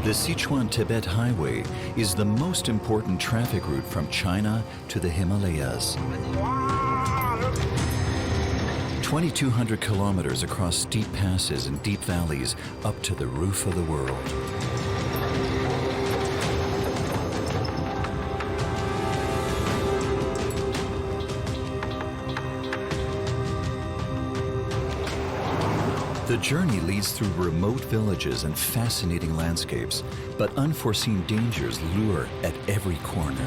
The Sichuan-Tibet Highway is the most important traffic route from China to the Himalayas. 2,200 kilometers across steep passes and deep valleys up to the roof of the world. The journey leads through remote villages and fascinating landscapes, but unforeseen dangers lure at every corner.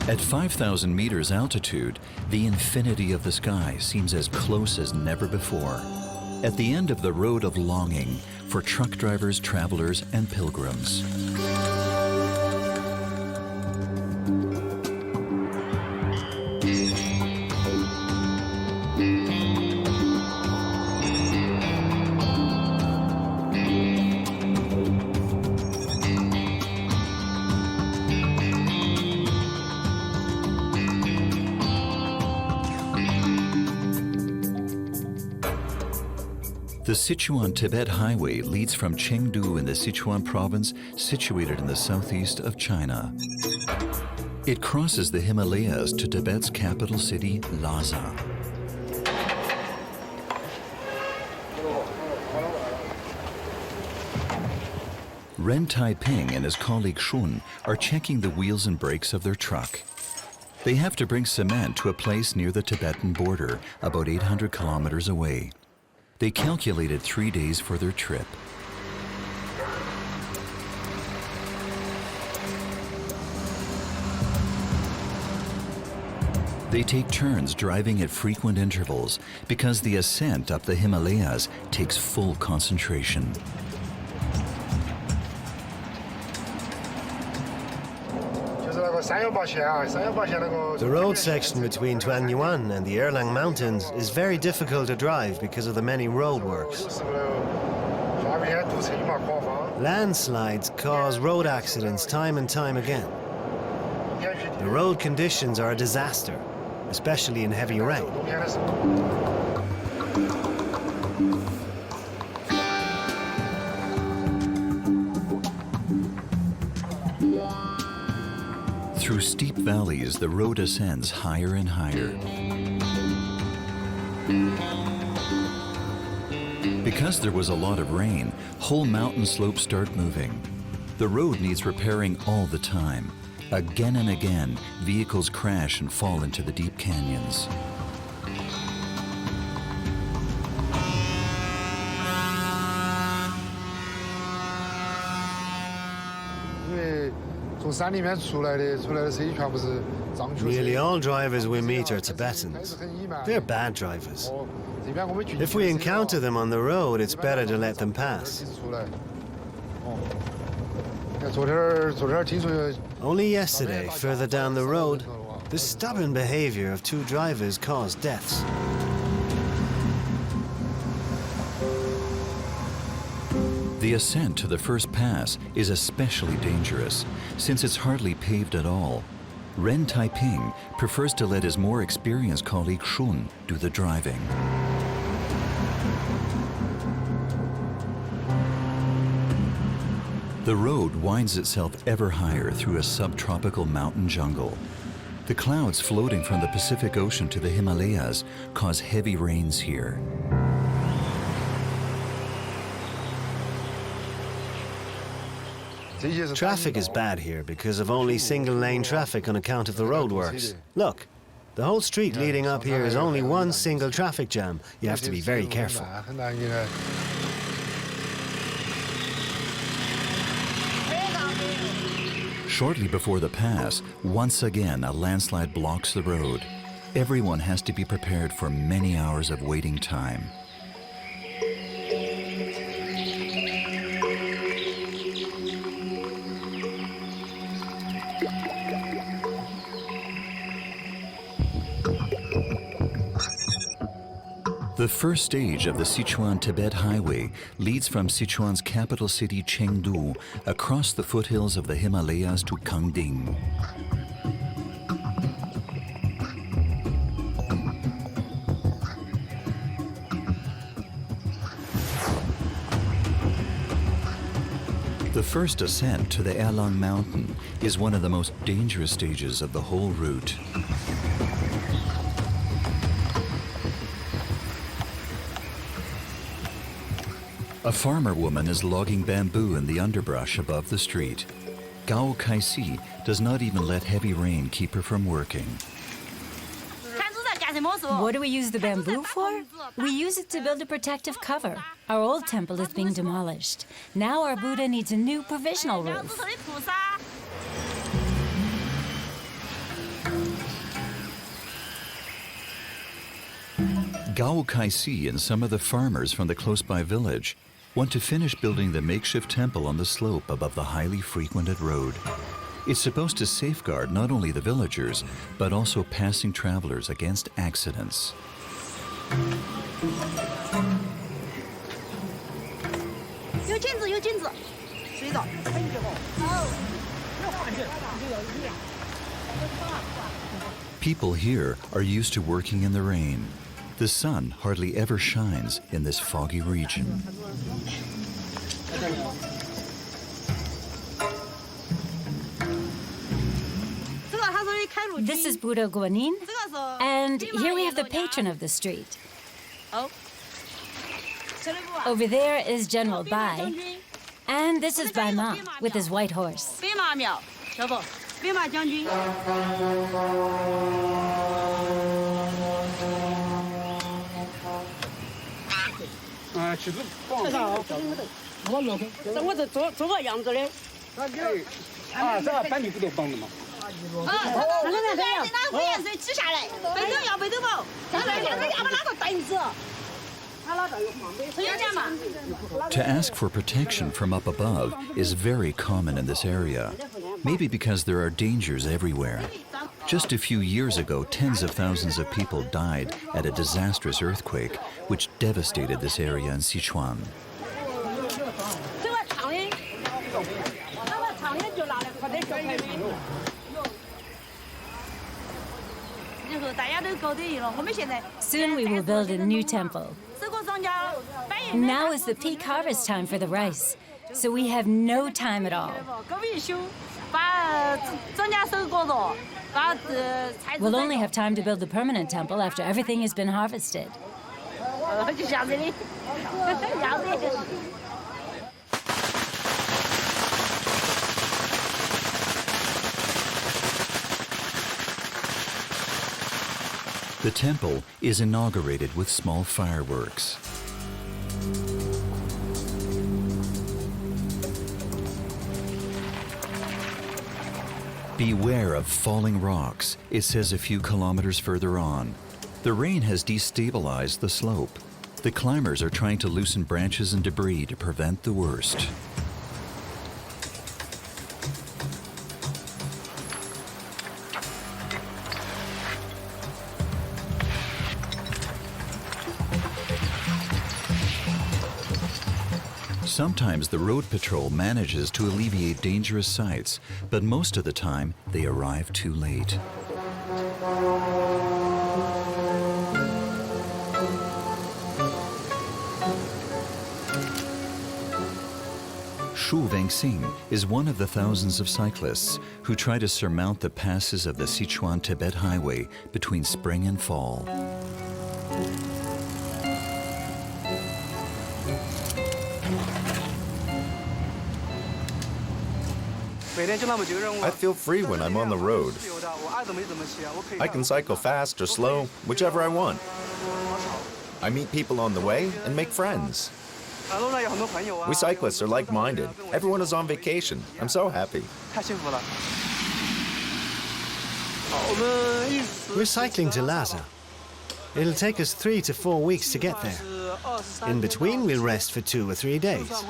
At 5,000 meters altitude, the infinity of the sky seems as close as never before. At the end of the road of longing for truck drivers, travelers, and pilgrims. The Sichuan-Tibet Highway leads from Chengdu in the Sichuan province, situated in the southeast of China. It crosses the Himalayas to Tibet's capital city, Lhasa. Ren Taiping and his colleague Shun are checking the wheels and brakes of their truck. They have to bring cement to a place near the Tibetan border, about 800 kilometers away. They calculated 3 days for their trip. They take turns driving at frequent intervals because the ascent up the Himalayas takes full concentration. The road section between Tuanyuan and the Erlang Mountains is very difficult to drive because of the many roadworks. Landslides cause road accidents time and time again. The road conditions are a disaster, especially in heavy rain. Through steep valleys, the road ascends higher and higher. Because there was a lot of rain, whole mountain slopes start moving. The road needs repairing all the time. Again and again, vehicles crash and fall into the deep canyons. Nearly all drivers we meet are Tibetans. They're bad drivers. If we encounter them on the road, it's better to let them pass. Only yesterday, further down the road, the stubborn behavior of two drivers caused deaths. The ascent to the first pass is especially dangerous, since it's hardly paved at all. Ren Taiping prefers to let his more experienced colleague Shun do the driving. The road winds itself ever higher through a subtropical mountain jungle. The clouds floating from the Pacific Ocean to the Himalayas cause heavy rains here. Traffic is bad here because of only single-lane traffic on account of the roadworks. Look, the whole street leading up here is only one single traffic jam. You have to be very careful. Shortly before the pass, once again a landslide blocks the road. Everyone has to be prepared for many hours of waiting time. The first stage of the Sichuan-Tibet Highway leads from Sichuan's capital city Chengdu across the foothills of the Himalayas to Kangding. The first ascent to the Erlang mountain is one of the most dangerous stages of the whole route. A farmer woman is logging bamboo in the underbrush above the street. Gao Kaisi does not even let heavy rain keep her from working. What do we use the bamboo for? We use it to build a protective cover. Our old temple is being demolished. Now our Buddha needs a new provisional roof. Gao Kaisi and some of the farmers from the close-by village want to finish building the makeshift temple on the slope above the highly frequented road. It's supposed to safeguard not only the villagers, but also passing travelers against accidents. People here are used to working in the rain. The sun hardly ever shines in this foggy region. This is Buddha Guanyin, and here we have the patron of the street. Over there is General Bai, and this is Bai Ma with his white horse. To ask for protection from up above is very common in this area, maybe because there are dangers everywhere. Just a few years ago, tens of thousands of people died at a disastrous earthquake which devastated this area in Sichuan. Soon we will build a new temple. Now is the peak harvest time for the rice, so we have no time at all. We'll only have time to build the permanent temple after everything has been harvested. The temple is inaugurated with small fireworks. Beware of falling rocks, it says a few kilometers further on. The rain has destabilized the slope. The climbers are trying to loosen branches and debris to prevent the worst. Sometimes the road patrol manages to alleviate dangerous sights, but most of the time they arrive too late. Shu Wengxing is one of the thousands of cyclists who try to surmount the passes of the Sichuan-Tibet highway between spring and fall. I feel free when I'm on the road. I can cycle fast or slow, whichever I want. I meet people on the way and make friends. We cyclists are like-minded. Everyone is on vacation. I'm so happy. We're cycling to Lhasa. It'll take us 3 to 4 weeks to get there. In between, we'll rest for 2 or 3 days.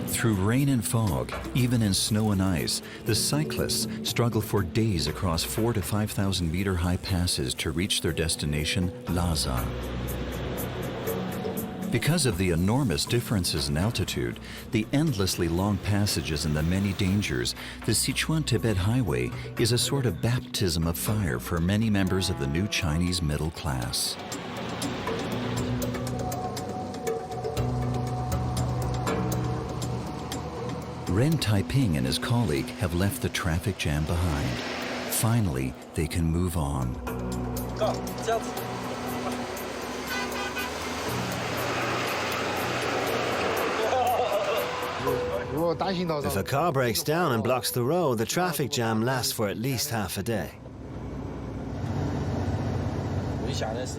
Through rain and fog, even in snow and ice, the cyclists struggle for days across 4,000 to 5,000 meter high passes to reach their destination, Lhasa. Because of the enormous differences in altitude, the endlessly long passages and the many dangers, the Sichuan-Tibet highway is a sort of baptism of fire for many members of the new Chinese middle class. Ren Taiping and his colleague have left the traffic jam behind. Finally, they can move on. If a car breaks down and blocks the road, the traffic jam lasts for at least half a day.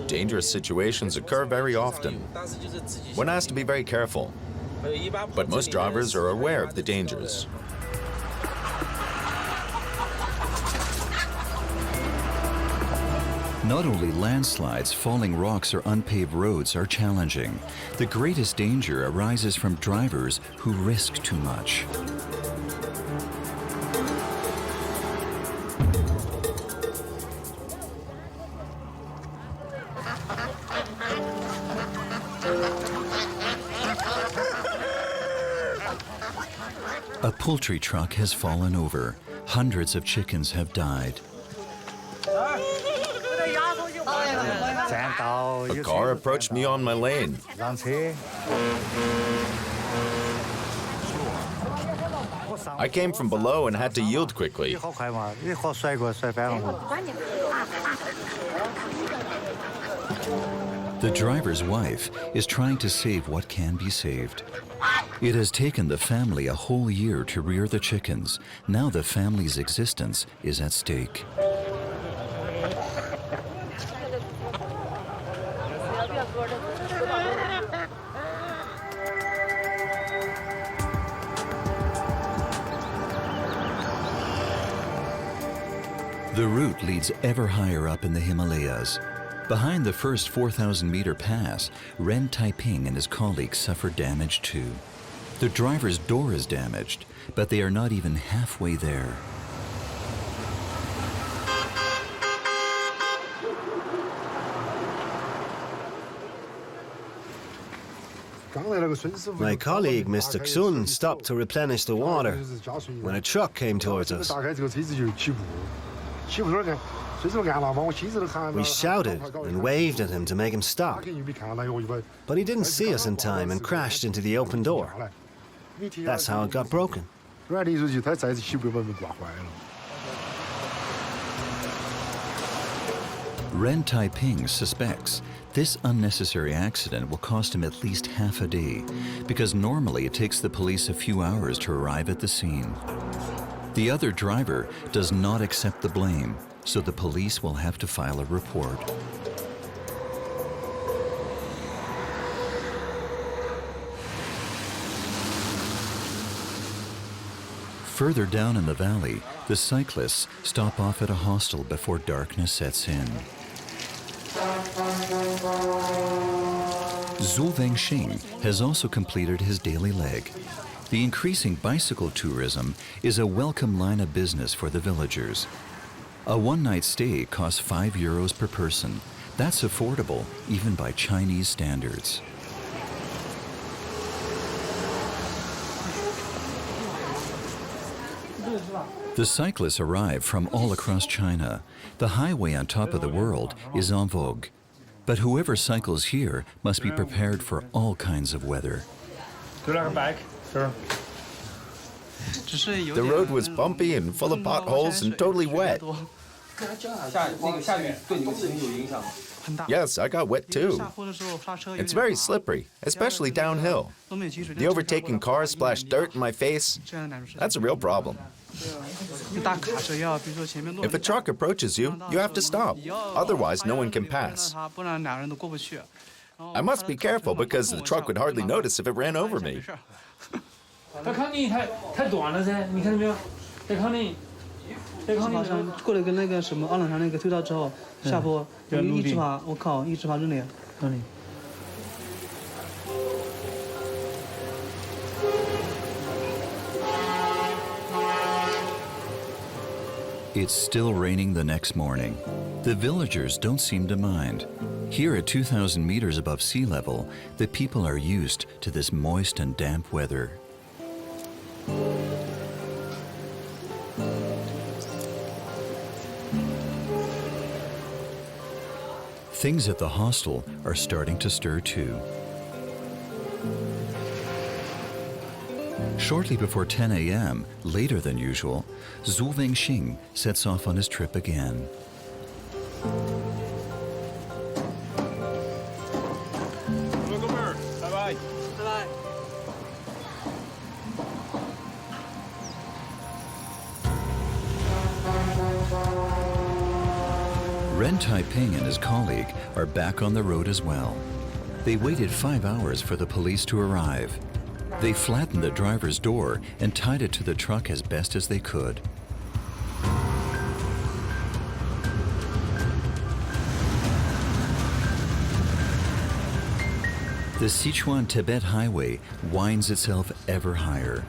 Dangerous situations occur very often. One has to be very careful. But most drivers are aware of the dangers. Not only landslides, falling rocks, or unpaved roads are challenging. The greatest danger arises from drivers who risk too much. A poultry truck has fallen over. Hundreds of chickens have died. A car approached me on my lane. I came from below and had to yield quickly. The driver's wife is trying to save what can be saved. It has taken the family a whole year to rear the chickens. Now the family's existence is at stake. The route leads ever higher up in the Himalayas. Behind the first 4,000-meter pass, Ren Taiping and his colleagues suffered damage too. The driver's door is damaged, but they are not even halfway there. My colleague, Mr. Xun, stopped to replenish the water when a truck came towards us. We shouted and waved at him to make him stop, but he didn't see us in time and crashed into the open door. That's how it got broken. Ren Taiping suspects this unnecessary accident will cost him at least half a day, because normally it takes the police a few hours to arrive at the scene. The other driver does not accept the blame, so the police will have to file a report. Further down in the valley, the cyclists stop off at a hostel before darkness sets in. Zhou Wengxing has also completed his daily leg. The increasing bicycle tourism is a welcome line of business for the villagers. A one-night stay costs €5 per person. That's affordable, even by Chinese standards. The cyclists arrive from all across China. The highway on top of the world is en vogue. But whoever cycles here must be prepared for all kinds of weather. The road was bumpy and full of potholes and totally wet. Yes, I got wet too. It's very slippery, especially downhill. The overtaking cars splash dirt in my face. That's a real problem. If a truck approaches you, you have to stop. Otherwise, no one can pass. I must be careful because the truck would hardly notice if it ran over me. It's still raining the next morning. The villagers don't seem to mind. Here at 2,000 meters above sea level, the people are used to this moist and damp weather. Things at the hostel are starting to stir too. Shortly before 10 a.m., later than usual, Zhu Wengxing sets off on his trip again. Ren Taiping and his colleague are back on the road as well. They waited 5 hours for the police to arrive. They flattened the driver's door and tied it to the truck as best as they could. The Sichuan-Tibet highway winds itself ever higher.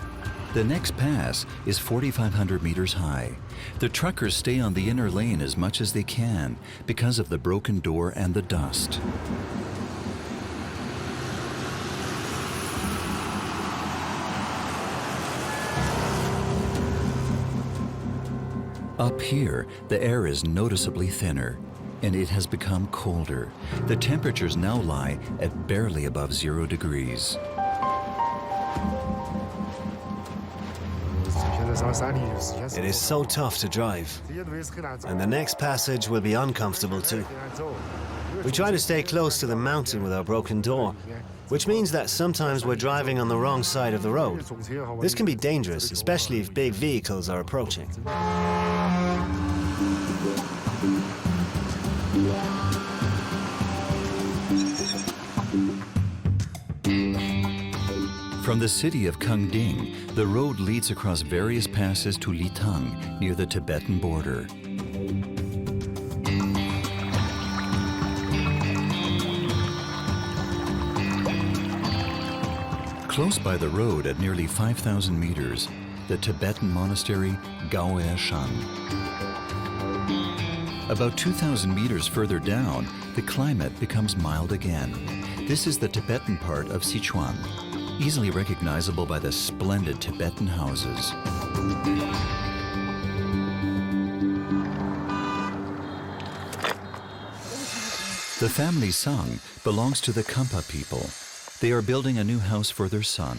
The next pass is 4,500 meters high. The truckers stay on the inner lane as much as they can because of the broken door and the dust. Up here, the air is noticeably thinner, and it has become colder. The temperatures now lie at barely above 0 degrees. It is so tough to drive, and the next passage will be uncomfortable too. We try to stay close to the mountain with our broken door, which means that sometimes we're driving on the wrong side of the road. This can be dangerous, especially if big vehicles are approaching. From the city of Kangding, the road leads across various passes to Litang, near the Tibetan border. Close by the road at nearly 5,000 meters, the Tibetan monastery Gaoe Shan. About 2,000 meters further down, the climate becomes mild again. This is the Tibetan part of Sichuan, easily recognizable by the splendid Tibetan houses. The family Sang belongs to the Kampa people. They are building a new house for their son.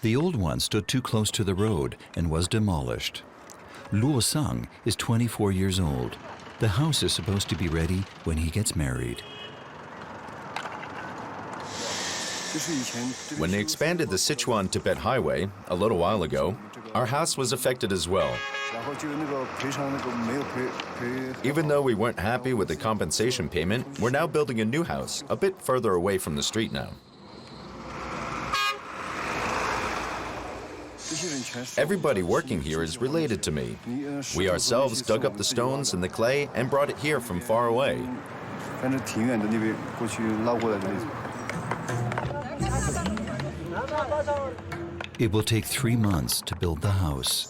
The old one stood too close to the road and was demolished. Luo Sang is 24 years old. The house is supposed to be ready when he gets married. When they expanded the Sichuan-Tibet highway a little while ago, our house was affected as well. Even though we weren't happy with the compensation payment, we're now building a new house a bit further away from the street now. Everybody working here is related to me. We ourselves dug up the stones and the clay and brought it here from far away. It will take 3 months to build the house.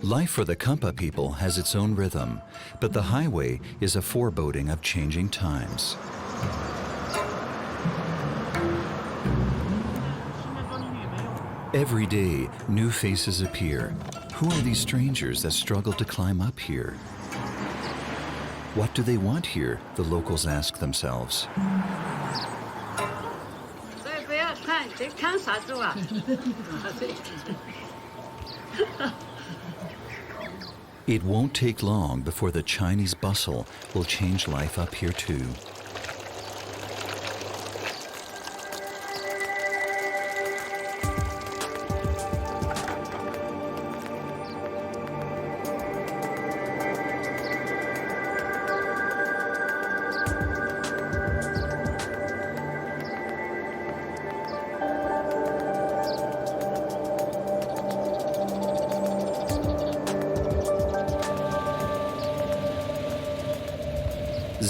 Life for the Kampa people has its own rhythm, but the highway is a foreboding of changing times. Every day, new faces appear. Who are these strangers that struggle to climb up here? What do they want here? The locals ask themselves. It won't take long before the Chinese bustle will change life up here too.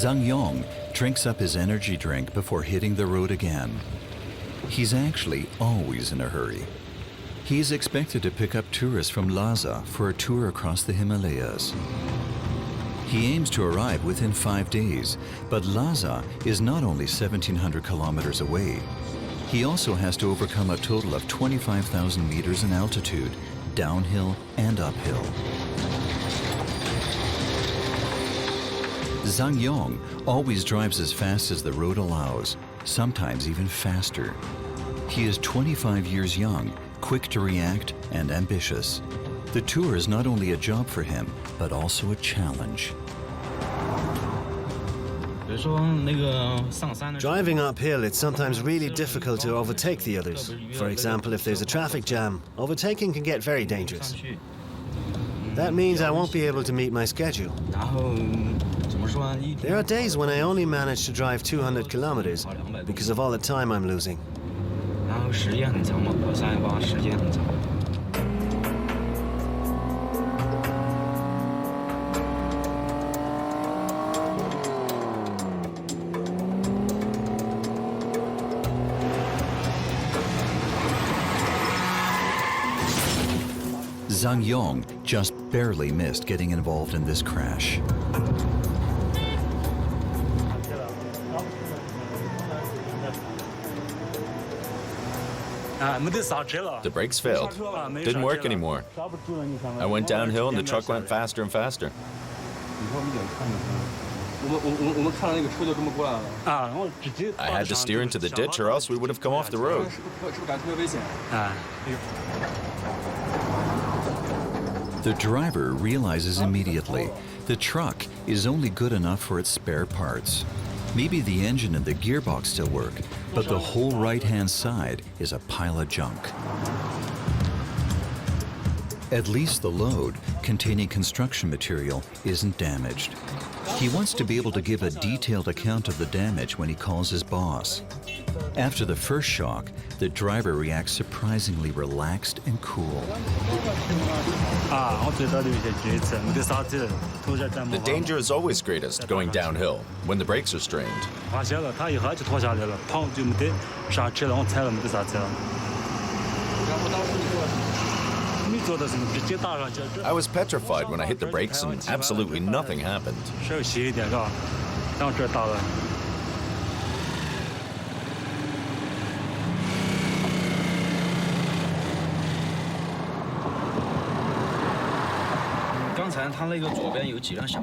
Zhang Yong drinks up his energy drink before hitting the road again. He's actually always in a hurry. He is expected to pick up tourists from Lhasa for a tour across the Himalayas. He aims to arrive within 5 days, but Lhasa is not only 1,700 kilometers away. He also has to overcome a total of 25,000 meters in altitude, downhill and uphill. Zhang Yong always drives as fast as the road allows, sometimes even faster. He is 25 years young, quick to react, and ambitious. The tour is not only a job for him, but also a challenge. Driving uphill, it's sometimes really difficult to overtake the others. For example, if there's a traffic jam, overtaking can get very dangerous. That means I won't be able to meet my schedule. There are days when I only manage to drive 200 kilometers because of all the time I'm losing. Zhang Yong just barely missed getting involved in this crash. The brakes failed. Didn't work anymore. I went downhill and the truck went faster and faster. I had to steer into the ditch or else we would have come off the road. The driver realizes immediately the truck is only good enough for its spare parts. Maybe the engine and the gearbox still work, but the whole right-hand side is a pile of junk. At least the load, containing construction material, isn't damaged. He wants to be able to give a detailed account of the damage when he calls his boss. After the first shock, the driver reacts surprisingly relaxed and cool. The danger is always greatest going downhill, when the brakes are strained. I was petrified when I hit the brakes and absolutely nothing happened.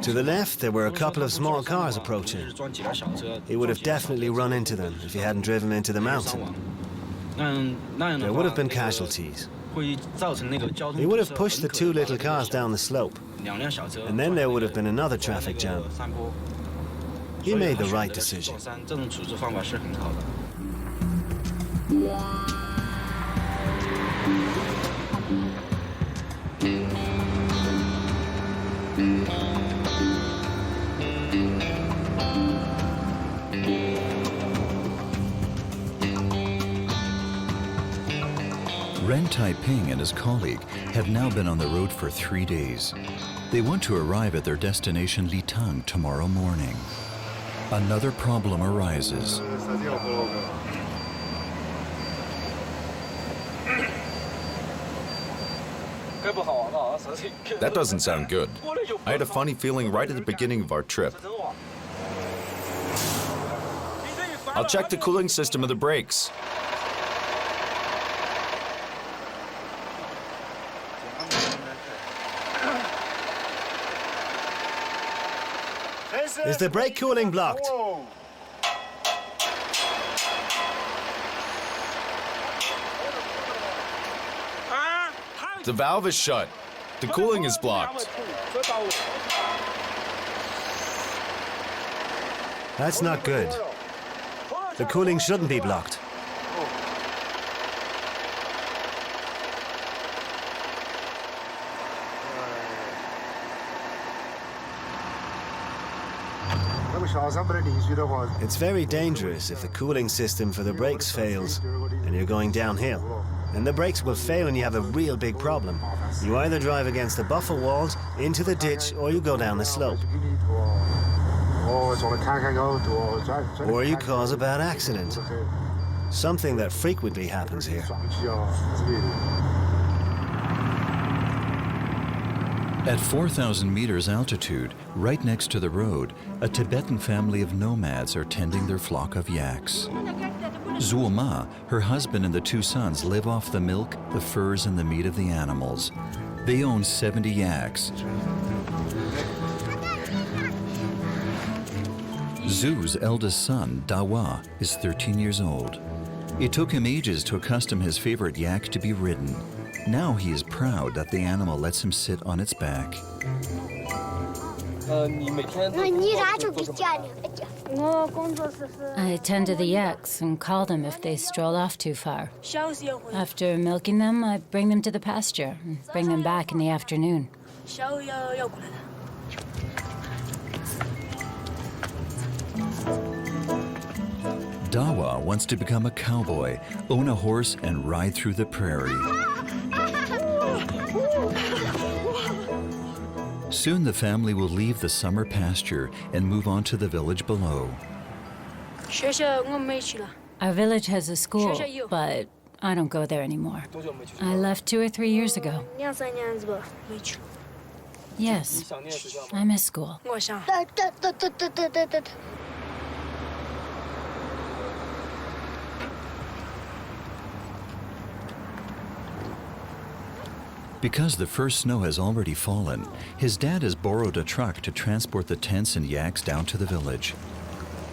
To the left, there were a couple of small cars approaching. He would have definitely run into them if he hadn't driven into the mountain. There would have been casualties. He would have pushed the two little cars down the slope, and then there would have been another traffic jam. He made the right decision. Ren Taiping and his colleague have now been on the road for 3 days. They want to arrive at their destination Litang tomorrow morning. Another problem arises. That doesn't sound good. I had a funny feeling right at the beginning of our trip. I'll check the cooling system of the brakes. Is the brake cooling blocked? The valve is shut. The cooling is blocked. That's not good. The cooling shouldn't be blocked. It's very dangerous if the cooling system for the brakes fails and you're going downhill. And the brakes will fail and you have a real big problem. You either drive against the buffer walls, into the ditch, or you go down the slope. Or you cause a bad accident. Something that frequently happens here. At 4,000 meters altitude, right next to the road, a Tibetan family of nomads are tending their flock of yaks. Zulma, her husband and the two sons live off the milk, the furs, and the meat of the animals. They own 70 yaks. Zhu's eldest son, Dawa, is 13 years old. It took him ages to accustom his favorite yak to be ridden. Now he is proud that the animal lets him sit on its back. I tend to the yaks and call them if they stroll off too far. After milking them, I bring them to the pasture and bring them back in the afternoon. Dawa wants to become a cowboy, own a horse, and ride through the prairie. Soon the family will leave the summer pasture and move on to the village below. Our village has a school, but I don't go there anymore. I left 2 or 3 years ago. Yes, I miss school. Because the first snow has already fallen, his dad has borrowed a truck to transport the tents and yaks down to the village.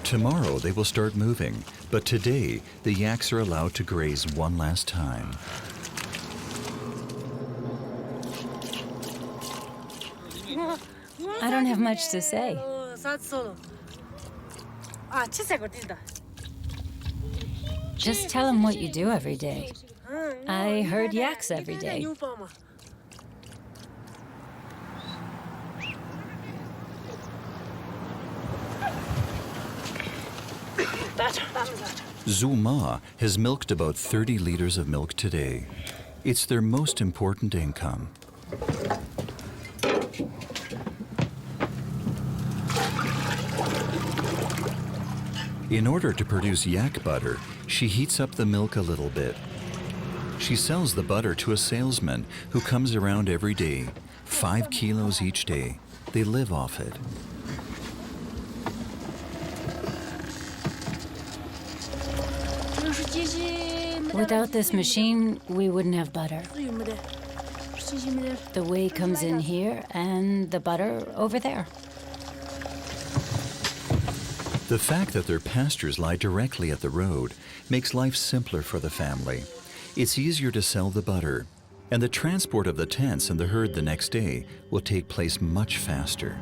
Tomorrow they will start moving, but today the yaks are allowed to graze one last time. I don't have much to say. Just tell them what you do every day. I herd yaks every day. Zulma has milked about 30 liters of milk today. It's their most important income. In order to produce yak butter, she heats up the milk a little bit. She sells the butter to a salesman who comes around every day, 5 kilos each day. They live off it. Without this machine, we wouldn't have butter. The whey comes in here and the butter over there. The fact that their pastures lie directly at the road makes life simpler for the family. It's easier to sell the butter, and the transport of the tents and the herd the next day will take place much faster.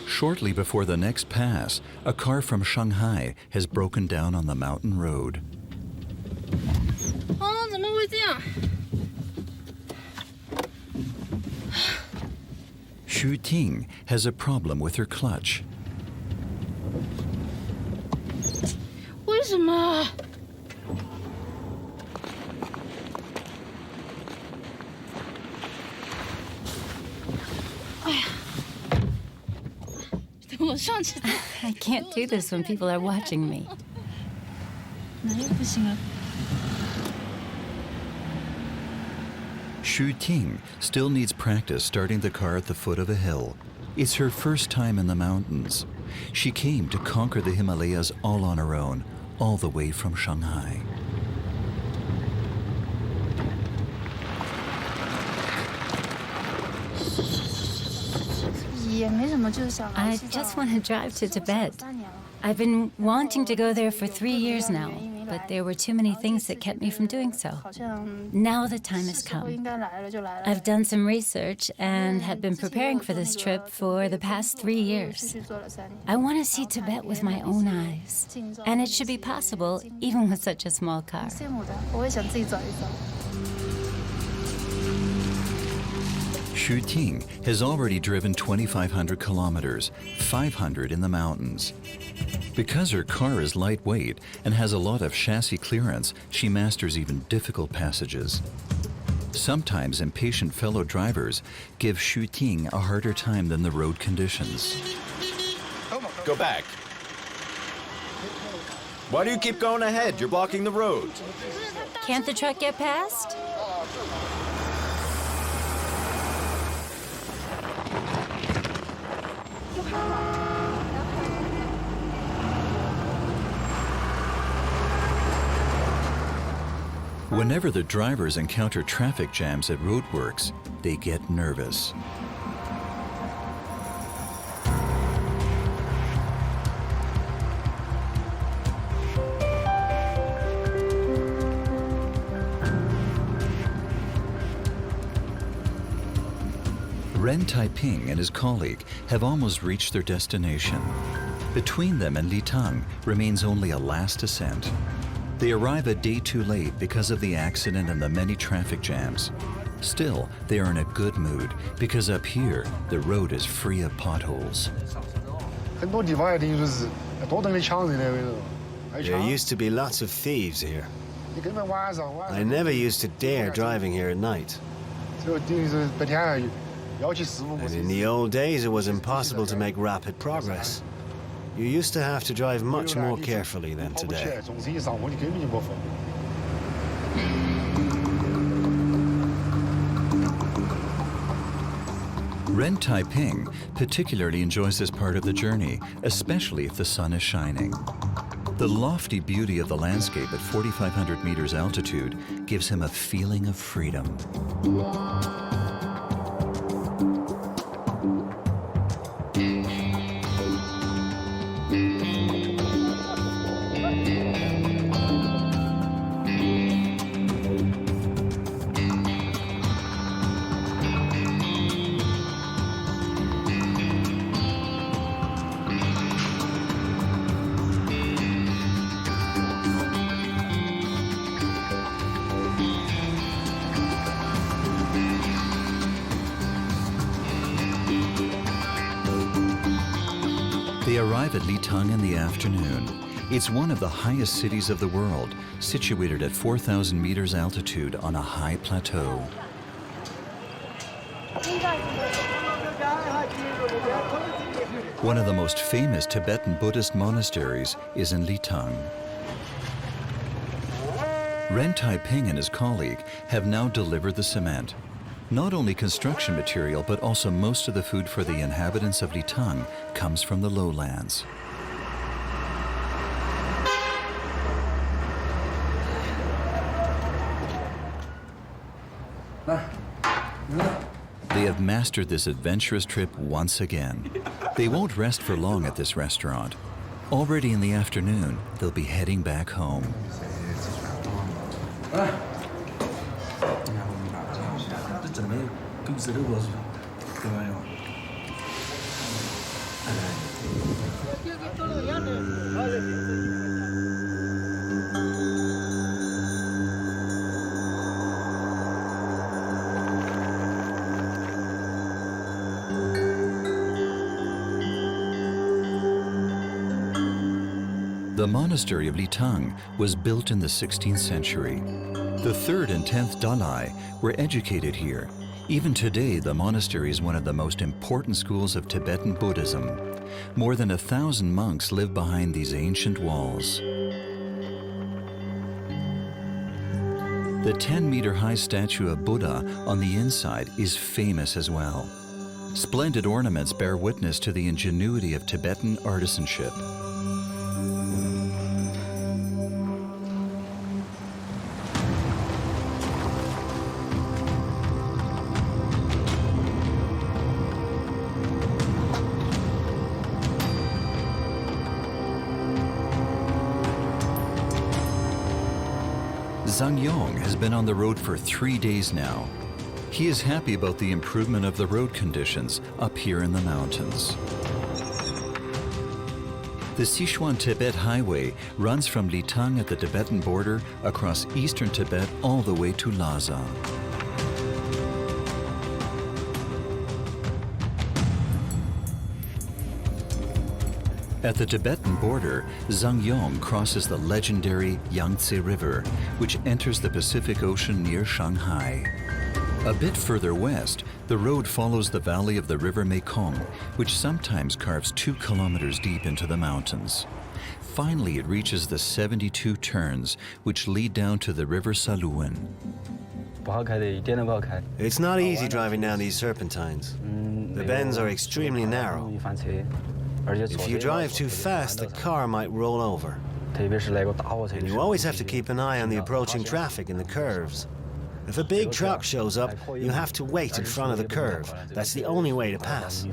Shortly before the next pass, a car from Shanghai has broken down on the mountain road. Xu Ting has a problem with her clutch. I can't do this when people are watching me. Xu Ting still needs practice starting the car at the foot of a hill. It's her first time in the mountains. She came to conquer the Himalayas all on her own, all the way from Shanghai. I just want to drive to Tibet. I've been wanting to go there for 3 years now, but there were too many things that kept me from doing so. Now the time has come. I've done some research and have been preparing for this trip for the past 3 years. I want to see Tibet with my own eyes, and it should be possible even with such a small car. Xu Ting has already driven 2,500 kilometers, 500 in the mountains. Because her car is lightweight and has a lot of chassis clearance, she masters even difficult passages. Sometimes impatient fellow drivers give Xu Ting a harder time than the road conditions. Go back. Why do you keep going ahead? You're blocking the road. Can't the truck get past? Whenever the drivers encounter traffic jams at roadworks, they get nervous. Ren Taiping and his colleague have almost reached their destination. Between them and Litang remains only a last ascent. They arrive a day too late because of the accident and the many traffic jams. Still, they are in a good mood because up here, the road is free of potholes. There used to be lots of thieves here. I never used to dare driving here at night. And in the old days, it was impossible to make rapid progress. You used to have to drive much more carefully than today. Ren Taiping particularly enjoys this part of the journey, especially if the sun is shining. The lofty beauty of the landscape at 4,500 meters altitude gives him a feeling of freedom. They arrive at Litang in the afternoon. It's one of the highest cities of the world, situated at 4,000 meters altitude on a high plateau. One of the most famous Tibetan Buddhist monasteries is in Litang. Ren Taiping and his colleague have now delivered the cement. Not only construction material, but also most of the food for the inhabitants of Litang comes from the lowlands. They have mastered this adventurous trip once again. They won't rest for long at this restaurant. Already in the afternoon, they'll be heading back home. The monastery of Litang was built in the 16th century. The 3rd and 10th Dalai were educated here. Even today, the monastery is one of the most important schools of Tibetan Buddhism. More than 1,000 monks live behind these ancient walls. The 10-meter-high statue of Buddha on the inside is famous as well. Splendid ornaments bear witness to the ingenuity of Tibetan artisanship. Zhang Yong has been on the road for 3 days now. He is happy about the improvement of the road conditions up here in the mountains. The Sichuan-Tibet highway runs from Litang at the Tibetan border across eastern Tibet all the way to Lhasa. At the Tibetan border, Zangyong crosses the legendary Yangtze River, which enters the Pacific Ocean near Shanghai. A bit further west, the road follows the valley of the river Mekong, which sometimes carves 2 kilometers deep into the mountains. Finally, it reaches the 72 turns, which lead down to the river Saluan. It's not easy driving down these serpentines. The bends are extremely narrow. If you drive too fast, the car might roll over. And you always have to keep an eye on the approaching traffic in the curves. If a big truck shows up, you have to wait in front of the curve. That's the only way to pass.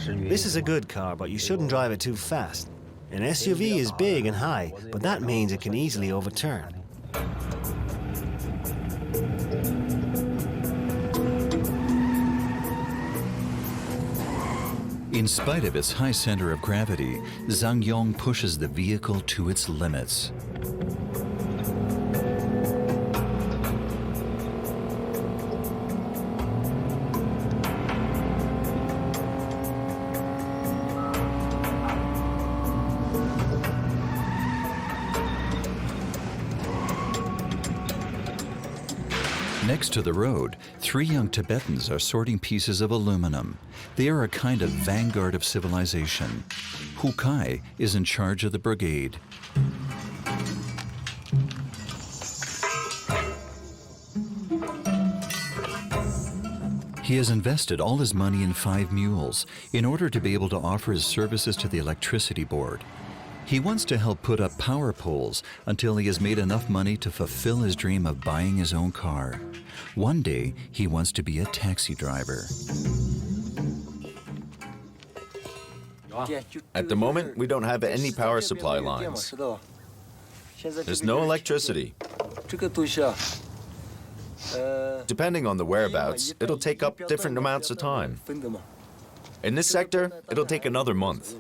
This is a good car, but you shouldn't drive it too fast. An SUV is big and high, but that means it can easily overturn. In spite of its high center of gravity, Zangyong pushes the vehicle to its limits. Next to the road, 3 young Tibetans are sorting pieces of aluminum. They are a kind of vanguard of civilization. Hu Kai is in charge of the brigade. He has invested all his money in 5 mules in order to be able to offer his services to the electricity board. He wants to help put up power poles until he has made enough money to fulfill his dream of buying his own car. One day, he wants to be a taxi driver. At the moment, we don't have any power supply lines. There's no electricity. Depending on the whereabouts, it'll take up different amounts of time. In this sector, it'll take another month.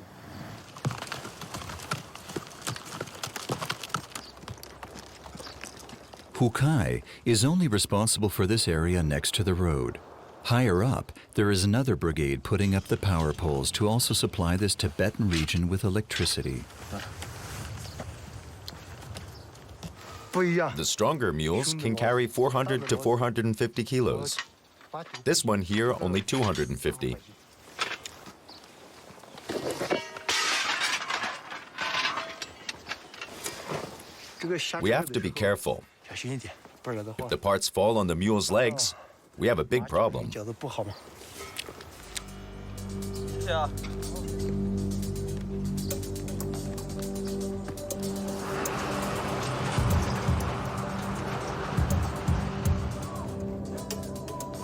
Hu Kai is only responsible for this area next to the road. Higher up, there is another brigade putting up the power poles to also supply this Tibetan region with electricity. The stronger mules can carry 400 to 450 kilos. This one here, only 250. We have to be careful. If the parts fall on the mule's legs, we have a big problem.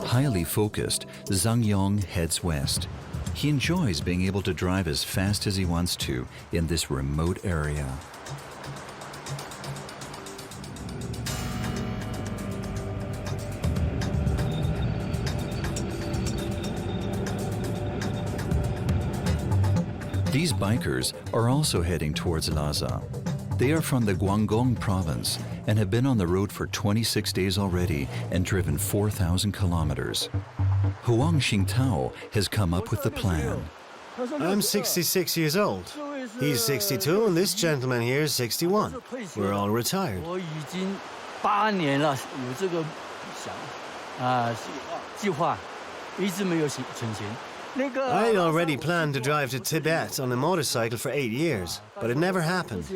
Highly focused, Zangyong heads west. He enjoys being able to drive as fast as he wants to in this remote area. These bikers are also heading towards Lhasa. They are from the Guangdong province and have been on the road for 26 days already and driven 4,000 kilometers. Huang Xingtao has come up with the plan. I'm 66 years old. He's 62 and this gentleman here is 61. We're all retired. I'd already planned to drive to Tibet on a motorcycle for 8 years, but it never happened.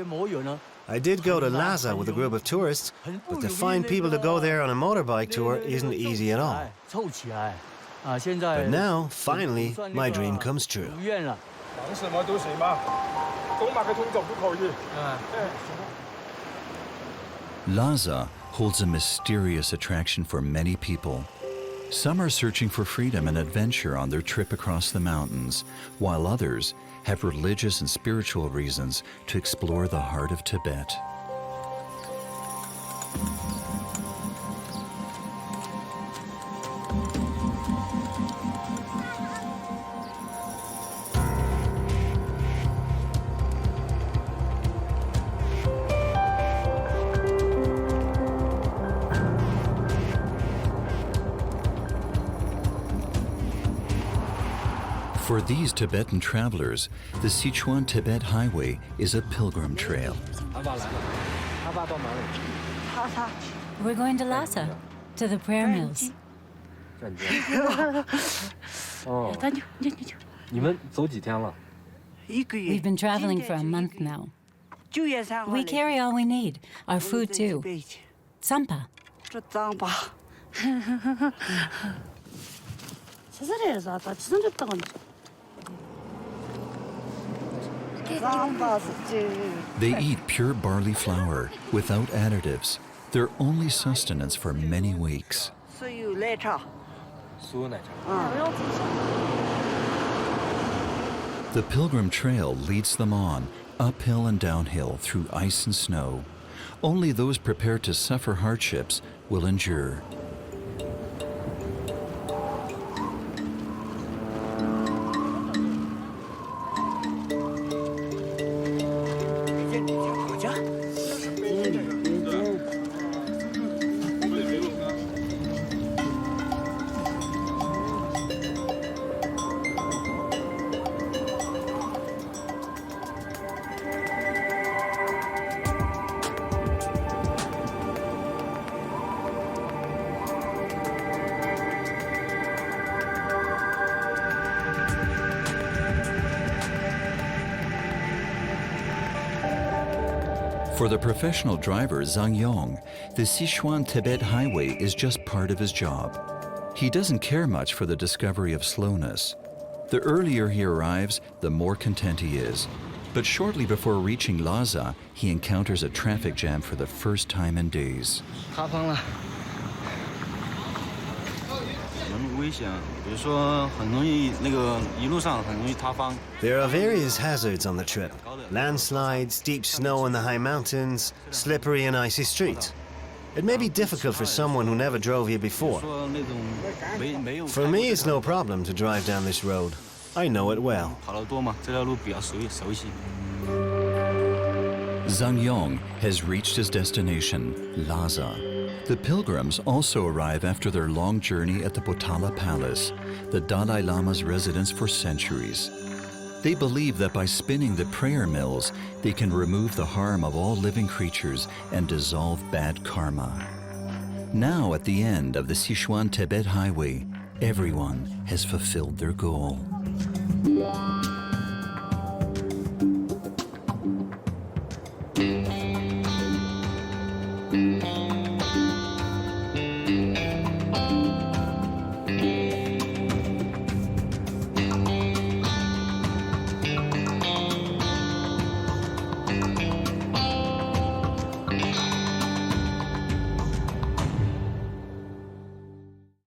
I did go to Lhasa with a group of tourists, but to find people to go there on a motorbike tour isn't easy at all. But now, finally, my dream comes true. Lhasa holds a mysterious attraction for many people. Some are searching for freedom and adventure on their trip across the mountains, while others have religious and spiritual reasons to explore the heart of Tibet. For these Tibetan travelers, the Sichuan-Tibet highway is a pilgrim trail. We're going to Lhasa, to the prayer mills. We've been traveling for a month now. We carry all we need, our food too. Tsampa. They eat pure barley flour without additives, their only sustenance for many weeks. The pilgrim trail leads them on, uphill and downhill through ice and snow. Only those prepared to suffer hardships will endure. For the professional driver Zhang Yong, the Sichuan-Tibet highway is just part of his job. He doesn't care much for the discovery of slowness. The earlier he arrives, the more content he is. But shortly before reaching Lhasa, he encounters a traffic jam for the first time in days. There are various hazards on the trip. Landslides, deep snow in the high mountains, slippery and icy streets. It may be difficult for someone who never drove here before. For me, it's no problem to drive down this road. I know it well. Zhang Yong has reached his destination, Lhasa. The pilgrims also arrive after their long journey at the Potala Palace, the Dalai Lama's residence for centuries. They believe that by spinning the prayer mills, they can remove the harm of all living creatures and dissolve bad karma. Now, at the end of the Sichuan-Tibet highway, everyone has fulfilled their goal.